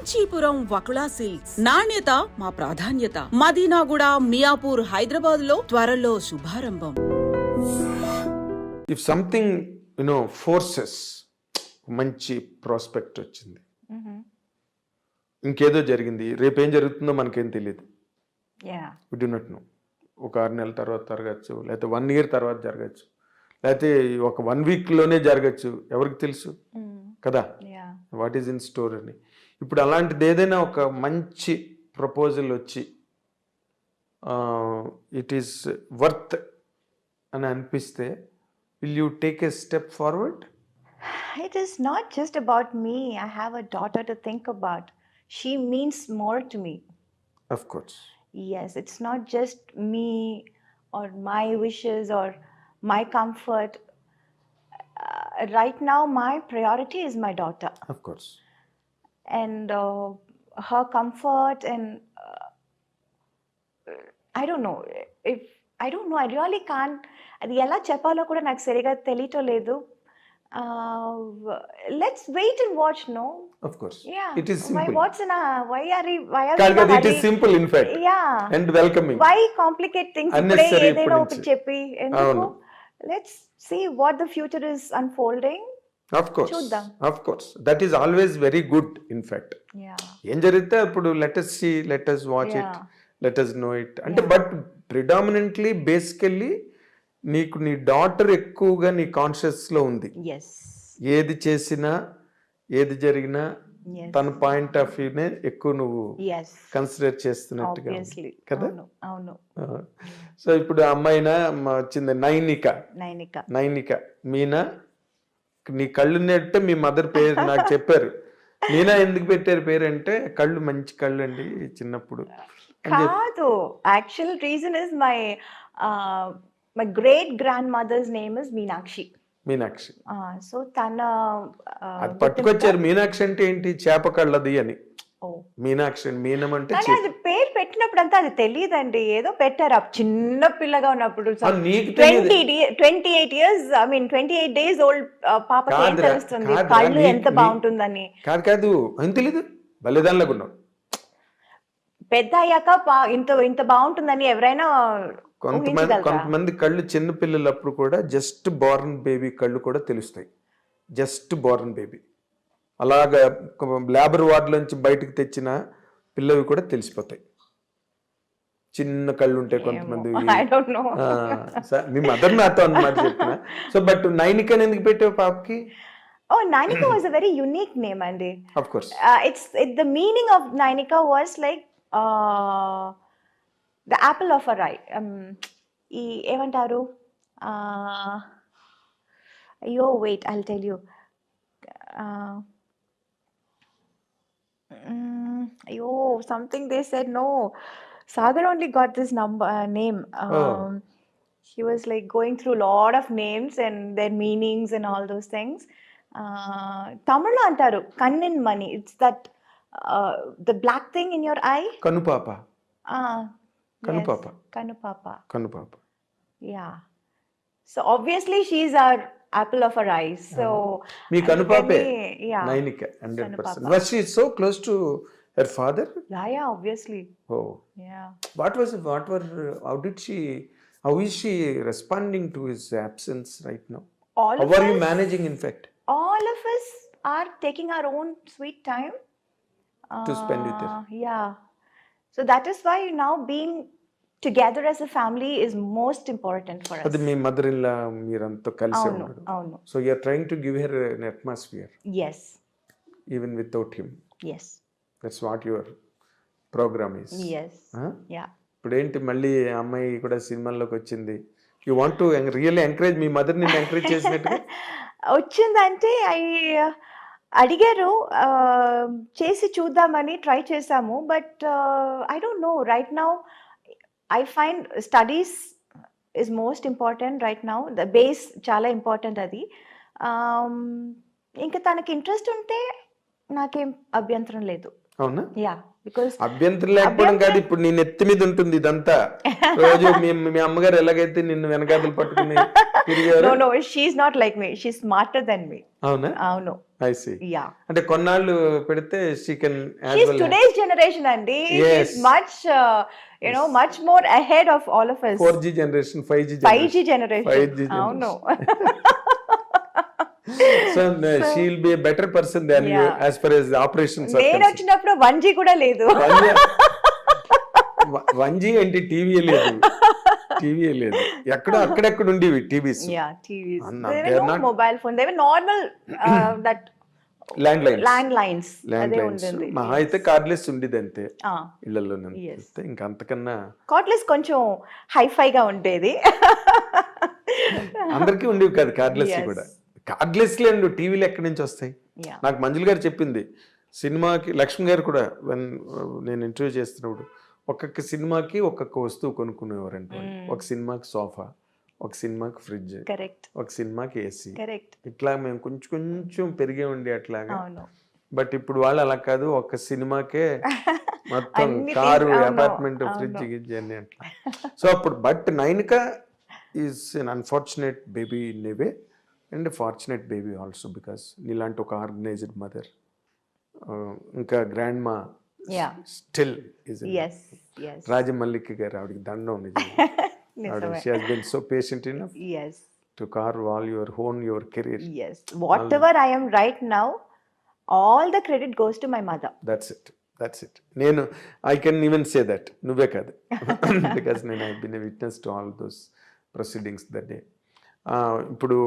Kanchipuram Vakula silks నాణ్యత మా ప్రాధాన్యత. మదీనాగూడ, మియాపూర్, హైదరాబాద్ లో త్వరలో శుభారంభం. ఇఫ్ సంథింగ్ ఫోర్సెస్ మంచి ప్రాస్పెక్ట్ వచ్చింది, ఇంకేదో జరిగింది, రేపేం జరుగుతుందో మనకేం తెలియదు. We do not know. ఒక 6 నెలల తర్వాత జరగచ్చు, లేకపోతే 1 year తర్వాత జరగచ్చు, లేకపోతే ఒక 1 weekలోనే జరగచ్చు, ఎవరికి తెలుసు కదా వాట్ ఈజ్ ఇన్ స్టోర్ అని. ఇప్పుడు అలాంటిది ఏదైనా ఒక మంచి ప్రపోజల్ వచ్చి ఇట్ ఈస్ వర్త్ అని అనిపిస్తే, will you take a step forward? It is not just about me. I have a daughter to think about. She means more to me. Of course. Yes, it's not just me or my wishes or my comfort. Right now, my priority is my daughter. Of course. And her comfort and I don't know. I really can't. అది ఎలా చెప్పాలో కూడా నాకు సరిగా తెలియటం లేదు. Let's wait and watch, no? Of course. Yeah. It is simple. Why are we It is simple in fact. Yeah. And welcoming. Why complicate things? Unnecessary ఏదైనా ఒకటి చెప్పి ఎందుకు? Let's see what the future is unfolding. Of course. చూద్దాం. Of course. That is always very good in fact. Yeah. ఏం జరిగితే అప్పుడు let us see, let us watch it, let us know it. అంటే but predominantly basically నీకు నీ daughter ఎక్కువగా నీ conscious లో ఉంది. Yes. ఏది చేసినా ఏది జరిగినా తన పాయింట్ ఆఫ్ వ్యూనే ఎక్కువ నువ్వు కన్సిడర్ చేస్తున్నట్టుగా కదా. అవును. సో ఇప్పుడు అమ్మాయినా వచ్చింది నైనిక మీనా, నీ కళ్ళు నెట్టే మీ మదర్ పేరు నాకు చెప్పారు. మీనా ఎందుకు పెట్టారు పేరు అంటే, కళ్ళు మంచి కళ్ళు అండి చిన్నప్పుడు. కాదు, actual reason is my great grandmother's name is Meenakshi. So tana అది పట్టుకొచ్చారు. మీనాక్షి అంటే ఏంటి? చేప కళ్ళది అని. మీనాక్షి మీనం అంటే అది పేరు పెట్టినప్పుడు అంతా అది తెలియదండి, ఏదో పెట్టారు చిన్న పిల్లగా ఉన్నప్పుడు. 28 years, I mean 28 days old పాపకి ఏం తెలుస్తుంది కళ్ళు ఎంత బాగుంటుందని? కాదు అని తెలీదు. బలిదానిలాగా ఉన్నావు. పెద్ద అయ్యాక ఇంత బాగుంటుందని ఎవరైనా కొంతమంది కళ్ళు చిన్న పిల్లలప్పుడు కూడా జస్ట్ బోర్న్ బేబీ కళ్ళు కూడా తెలుస్తాయి. జస్ట్ బోర్న్ బేబీ అలాగా లేబర్ వార్డులోంచి బయటకు తెచ్చిన పిల్లవి కూడా తెలిసిపోతాయి. చిన్న కళ్ళు ఉంటాయి కొంతమంది. మీ మదర్ నాతో అన్నమాట చెప్పిన. సో బట్ నైనిక ఎందుకు పెట్టావు పాపకి? Nainika was a very unique name, Andy. Of course. The meaning of Nainika was like the apple of her eye. ఏమంటారు? అయ్యో wait, I'll tell you. అయ్యో something they said. No, Sagar only got this name. She was like going through a lot of names and their meanings and all those things. Tamil antaru kannin mani. It's that the black thing in your eye. Kanupapa. Kanupapa. Yeah. So obviously she's our apple of her eyes. So me Kanupape. Yeah. Nainika 100%. Was she so close to her father? Yeah, obviously. Oh. Yeah. How is she responding to his absence right now? How are you managing in fact? All of us are taking our own sweet time to spend with her. Yeah. So that is why now being together as a family is most important for us. Adi me mother-in-law meeranto kalise unnaru. Avunu. So you are trying to give her an atmosphere. Yes. Even without him. Yes. That's what your program is. Yes. Yeah. ఇప్పుడు ఏంటి మళ్ళీ అమ్మాయి కూడా సినిమాల్లోకి వచ్చింది. You want to really encourage me mother ని encourage చేసినట్టుగా వచ్చిందంటే అడిగారు, చేసి చూద్దామని ట్రై చేసాము. But I don't know, right now I find studies is most important right now. The base చాలా ఇంపార్టెంట్ అది. ఇంకా తనకి ఇంట్రెస్ట్ ఉంటే నాకేం అభ్యంతరం లేదు. అవునా? యా, బికాజ్ అభ్యంతరం లేకపోవడం కాదు, ఇప్పుడు నీ నెత్తి మీద ఉంటుంది ఇదంతా. రోజు మీ అమ్మగారు ఎలాగైతే నిన్ను వెనకాతలు పట్టుకుని తిరిగారు No, no, she's not like me. She's smarter than me. అవునా? No. I see. Yeah. అంటే కొన్నాళ్ళు పెడితే she can as She's well. today's generation, Andy. Yes. She's much, much more ahead of all of us. 4G generation, 5G generation. 5G generation. 5G generation. No. So she'll be a better person than you Yeah. as far as the operations are నేను concerned. వచ్చినప్పుడు 1G కూడా లేదు. 1G అంటే TV లేదు ఎక్కడో అక్కడెక్కడ ఉండేవి TVs. Yeah, TVs. And There they are were no not- mobile phone. They were normal that land lines landlines. అదే లైన్స్ ఉంటుంది. మహా అయితే కార్డ్లెస్ ఉండేది అంతే Ah. ఇళ్లలోనే. Yes. ఇంకా అంతకన్నా కార్డ్లెస్ కొంచెం హైఫైగా ఉండేది. అందరికీ ఉండేవి కాదు కార్డ్లెస్ Yes. కూడా. కార్డ్లెస్ లేండి టీవీలు ఎక్కడి నుంచి వస్తాయి? Yeah. నాకు మంజుల గారు చెప్పింది, సినిమాకి లక్ష్మి గారు కూడా నేను ఇంటర్వ్యూ చేస్తున్నప్పుడు ఒక్కొక్క సినిమాకి ఒక్కొక్క వస్తువు కొనుక్కునేవారంట. ఒక సినిమాకి సోఫా, ఒక సినిమాకి ఫ్రిడ్జ్, కరెక్ట్. ఒక సినిమాకి ఏసీ. కరెక్ట్. ఇట్లా మేము కొంచెం కొంచెం పెరిగే ఉండి అట్లాగా. అవును. బట్ ఇప్పుడు వాళ్ళు అలా కాదు, ఒక సినిమాకే మొత్తం అన్ని కారు, అవును, అపార్ట్మెంట్, అవును. ఫ్రిడ్జ్ గిడ్జ్ అన్ని అట్లా. సో అప్పుడు but Nainika is an unfortunate baby in a way and fortunate baby also because నీలాంటి ఒక ఆర్గనైజ్డ్ మదర్, ఇంకా grandma Yeah. Still is. Yes. Yes. Rajamallika garu ఆవిడకి దండం నిజంగా. నిజమే. She has been so patient enough Yes. To carve all your own your career. Yes. Whatever I am right now, all the credit goes to my mother. That's it. నేను I can even say that, నువ్వే కాదు, because నేను I been a witness to all those proceedings that day. ఇప్పుడు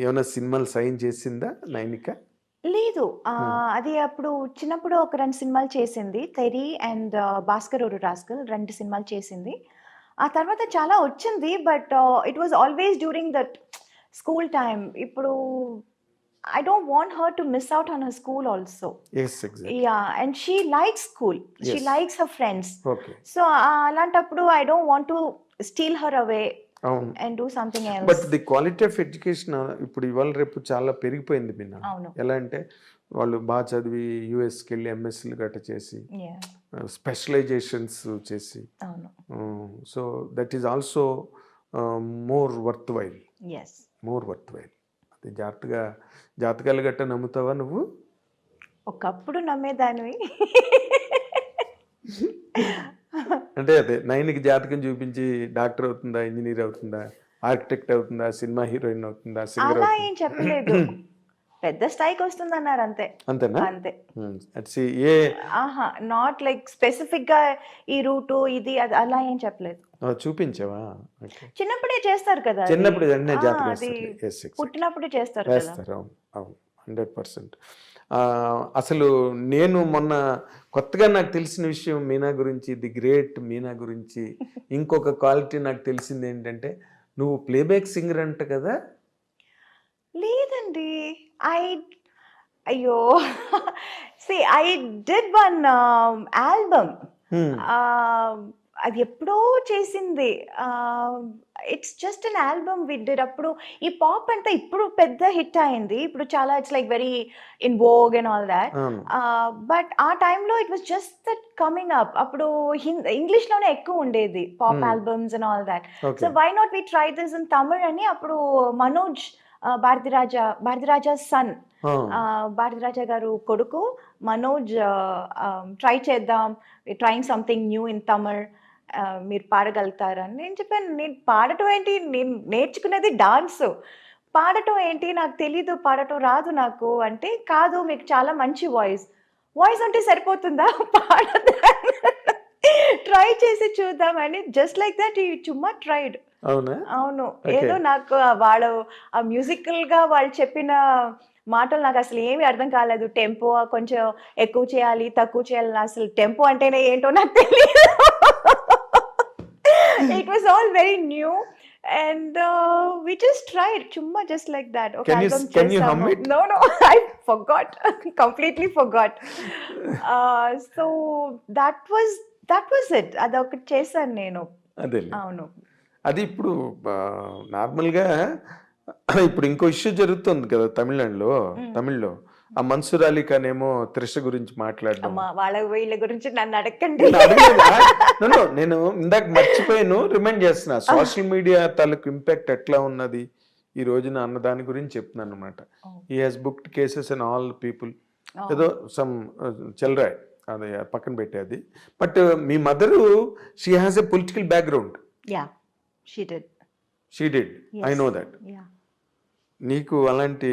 ఏమైనా సినిమాలు sign చేసిందా నైనిక? లేదు. అది అప్పుడు చిన్నప్పుడు ఒక 2 సినిమాలు చేసింది. తెరి అండ్ భాస్కర్ ఓరు రాస్కల్ 2 సినిమాలు చేసింది. ఆ తర్వాత చాలా వచ్చింది, but it was always during that school time. ఇప్పుడు I don't want her to miss out on her school also. Yes, exactly. Yeah, and she likes school. She Yes. likes her friends. Okay. So అలాంటప్పుడు I don't want to steal her away అవును. and do something else. But the quality of education ఇప్పుడు ఇవాళ రేపు చాలా పెరిగిపోయింది బిన్న. అవును. ఎలా అంటే వాళ్ళు బాగా చదివి యూఎస్కి వెళ్ళి ఎంఎస్సీలు గట్ట చేసి Yeah. స్పెషలైజేషన్స్ చేసి, అవును. So that is also more worth while. Yes. అది జాతకాలు గట్ట నమ్ముతావా నువ్వు? ఒకప్పుడు నమ్మేదానివి. అంటే అదే నైన్కి జాతకం చూపించి డాక్టర్ అవుతుందా, ఇంజనీర్ అవుతుందా, ఆర్కిటెక్ట్ అవుతుందా, సినిమా హీరోయిన్ అవుతుందా, సింగర్ అలా అవుతుందా? ఏం చెప్పలేదు. పెద్ద స్థాయికి వస్తుంది అన్నారు అంతే. అంతేనా? అంతే. అట్స్ ఏ ఆహా, నాట్ లైక్ స్పెసిఫిక్ గా ఈ రూటు ఇది అది అలా ఏం చెప్పలేదు. చూపించావా? చిన్నప్పుడే చేస్తారు కదా అది. చిన్నప్పుడు వెంటనే జాతకం అది వేస్తారు. Yes, exactly. పుట్టినప్పుడే చేస్తారు కదా. వేస్తారు. అవును 100%. అసలు నేను మొన్న కొత్తగా నాకు తెలిసిన విషయం మీనా గురించి, ది గ్రేట్ మీనా గురించి ఇంకొక క్వాలిటీ నాకు తెలిసింది ఏంటంటే, నువ్వు ప్లేబ్యాక్ సింగర్ అంట కదా? లేదండి. అయ్యో see I did one album. అది ఎప్పుడో చేసింది. It's just an album we did. అప్పుడు ఈ పాప్ అంతా ఇప్పుడు పెద్ద హిట్ అయింది. ఇప్పుడు చాలా it's like very in vogue and all that. But ఆ టైంలో it was just that coming up. అప్పుడు ఇంగ్లీష్ లోనే ఎక్కువ ఉండేది pop albums and all that. So why not we try this in Tamil అని అప్పుడు మనోజ్ భారతిరాజా సన్, భారతిరాజా గారు కొడుకు మనోజ్ ట్రై చేద్దాం, trying something new in Tamil, మీరు పాడగలుగుతారని. నేను చెప్పాను, నేను పాడటం ఏంటి, నేను నేర్చుకునేది డాన్స్, పాడటం ఏంటి నాకు తెలీదు, పాడటం రాదు నాకు అంటే, కాదు మీకు చాలా మంచి వాయిస్ అంటే సరిపోతుందా, పాడదా, ట్రై చేసి చూద్దామని జస్ట్ లైక్ దట్ ఈ చుమ్మా ట్రైడ్. అవును. ఏదో నాకు వాళ్ళు ఆ మ్యూజికల్ గా వాళ్ళు చెప్పిన మాటలు నాకు అసలు ఏమీ అర్థం కాలేదు. టెంపో కొంచెం ఎక్కువ చేయాలి, తక్కువ చేయాలి, అసలు టెంపో అంటేనే ఏంటో నాకు తెలియదు. It was all very new and we just tried chumma just like that. Okay, can you hum it? No, I forgot. Completely forgot. So that was it. adokati chesanu nenu. అదే అవును. అది ఇప్పుడు నార్మల్గా ఇప్పుడు ఇంకో ఇష్యూ జరుగుతుంది కదా తమిళ్లో ఆ మన్సూర్ అలీ ఖాన్ ఏమో త్రిష గురించి మాట్లాడడం. వాళ్ళ వీళ్ళ గురించి నన్ను అడగండి. నేను ఇందాక మర్చిపోయాను, రిమైండ్ చేస్తున్నా. సోషల్ మీడియా తాలూకు ఇంపాక్ట్ ఎట్లా ఉన్నది, ఈ రోజున అన్న దాని గురించి చెప్తున్నాను అనమాట. Oh. ఈ has booked cases and all people. Oh. ఏదో సమ్ చెల్రాయ్ అది పక్కన పెట్టేది. But me mother she has a political background. Yeah, she did. She did, I Yes. Know that. Yeah. నీకు అలాంటి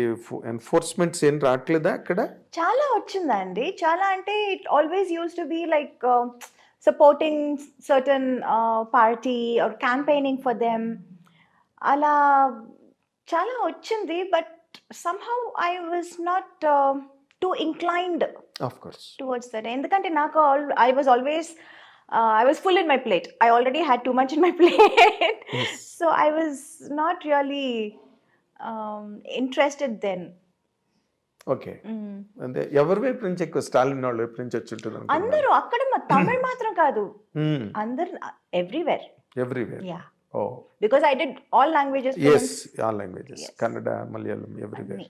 ఎన్ఫోర్స్మెంట్స్ ఏం రావట్లేదా అక్కడ? చాలా వచ్చిందండి. చాలా అంటే it always use to be like supporting certain party or campaigning for them, అలా చాలా వచ్చింది. But somehow I was not too inclined of course. towards that. ఎందుకంటే నాకు I was always I was full in my plate. I already had too much in my plate. Yes. So I was not really interested then. Okay. అంటే ఎవరి వైపు నుంచి ఎక్కువ స్టాలిన్ వాళ్ళ వైపు నుంచి వచ్చి ఉంటుంది అందరూ అక్కడ తమిళ్ మాత్రం కాదు, అందరు everywhere. Everywhere. Yeah, oh because I did all languages. Yes, all languages, Kannada, Malayalam, everywhere.